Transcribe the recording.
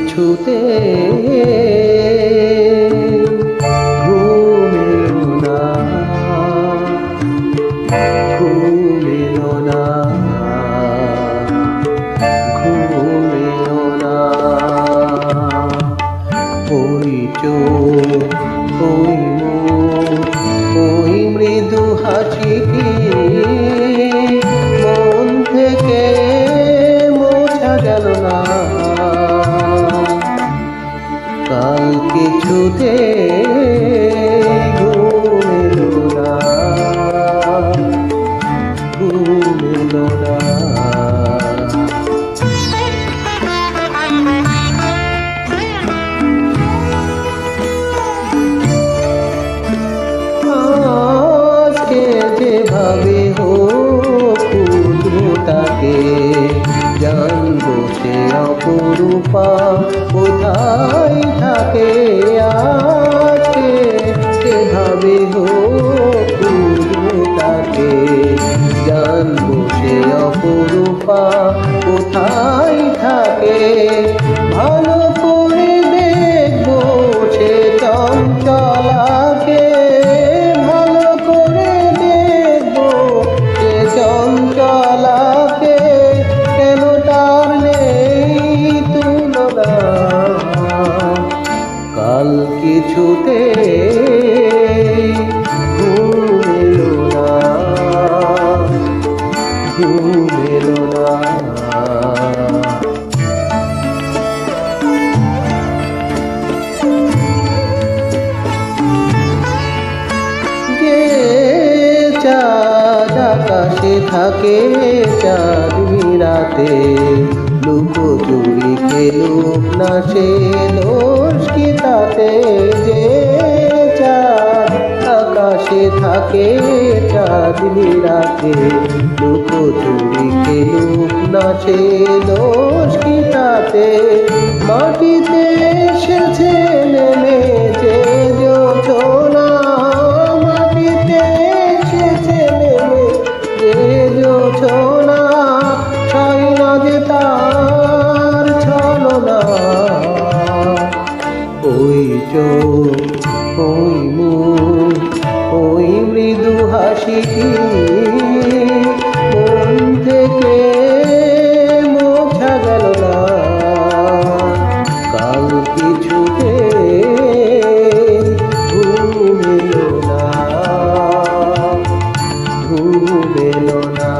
কিছুতে ঘুম এলো না, ঘুম এলো না, ঘুম এলো না। ওই চোখ, ওই মুখ, ওই মৃদু হাসি কি মন থেকে মোছা গেল না। কাল কিছুতে ঘুম এলো না, ঘুম এলো না। আজকে যেভাবে হোক খুঁজবো তাকে, জানবো সে অপরূপা কোথায় থাকে। আজকে যেভাবে হোক খুঁজবো তাকে, জানবো সে অপরূপা কোথায় থাকে। ভালো করে দেখবো সে চঞ্চলাকে, ভালো করে দেখবো সে চঞ্চলাকে, কেন তার নেই তুলনা। কাল কিছুতে ঘুম এলো না, ঘুম এলো না। যে চাঁদ আকাশে থাকে চাঁদনি রাতে, লুকোচুরি খেলুক না সে দোষ কি তাতে। যে চাঁদ আকাশে থাকে চাঁদনি রাতে, লুকোচুরি খেলুক না সে দোষ কি তাতে। মাটিতে এসেছে নেমে যে জোছনা, মাটিতে এসেছে নেমে যে জোছনা, ছাই না যে তার ছলনা। ওই চোখ, ওই মুখ, ওই মৃদু হাসি কি মন থেকে মোছা গেল না। কাল কিছুতে ঘুম এলো না, ঘুম এলো না।